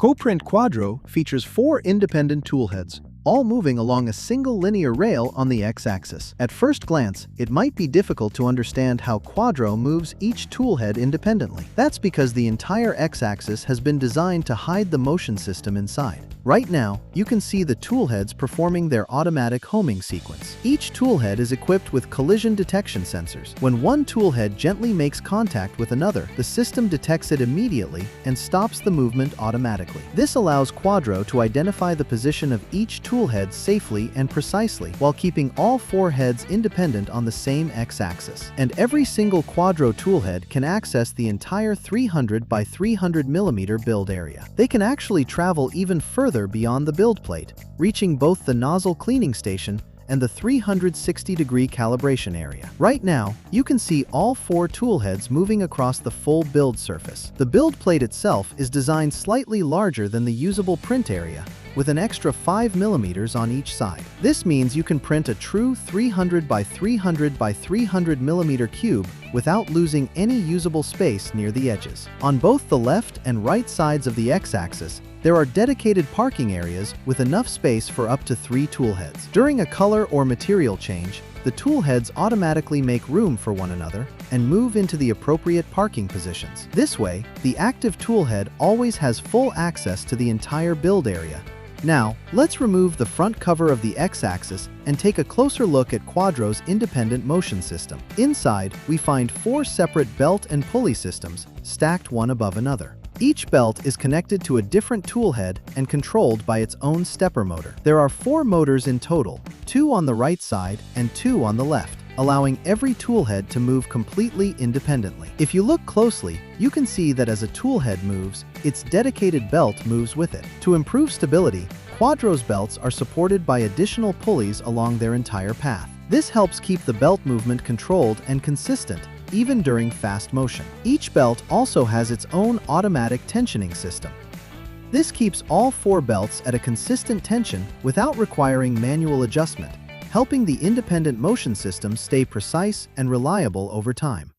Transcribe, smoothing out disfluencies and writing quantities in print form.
CoPrint Quadro features 4 independent toolheads, all moving along a single linear rail on the x-axis. At first glance, it might be difficult to understand how Quadro moves each toolhead independently. That's because the entire x-axis has been designed to hide the motion system inside. Right now, you can see the toolheads performing their automatic homing sequence. Each toolhead is equipped with collision detection sensors. When one toolhead gently makes contact with another, the system detects it immediately and stops the movement automatically. This allows Quadro to identify the position of each toolhead safely and precisely, while keeping all 4 heads independent on the same x-axis. And every single Quadro toolhead can access the entire 300 by 300 mm build area. They can actually travel even further beyond the build plate, reaching both the nozzle cleaning station and the 360-degree calibration area. Right now, you can see all 4 toolheads moving across the full build surface. The build plate itself is designed slightly larger than the usable print area, with an extra 5 mm on each side. This means you can print a true 300 by 300 by 300 mm cube without losing any usable space near the edges. On both the left and right sides of the x-axis, there are dedicated parking areas with enough space for up to 3 toolheads. During a color or material change, the toolheads automatically make room for one another and move into the appropriate parking positions. This way, the active toolhead always has full access to the entire build area. Now, let's remove the front cover of the x-axis and take a closer look at Quadro's independent motion system. Inside, we find 4 separate belt and pulley systems, stacked one above another. Each belt is connected to a different toolhead and controlled by its own stepper motor. There are 4 motors in total, 2 on the right side and 2 on the left, allowing every toolhead to move completely independently. If you look closely, you can see that as a toolhead moves, its dedicated belt moves with it. To improve stability, Quadro's belts are supported by additional pulleys along their entire path. This helps keep the belt movement controlled and consistent, even during fast motion. Each belt also has its own automatic tensioning system. This keeps all 4 belts at a consistent tension without requiring manual adjustment, helping the independent motion system stay precise and reliable over time.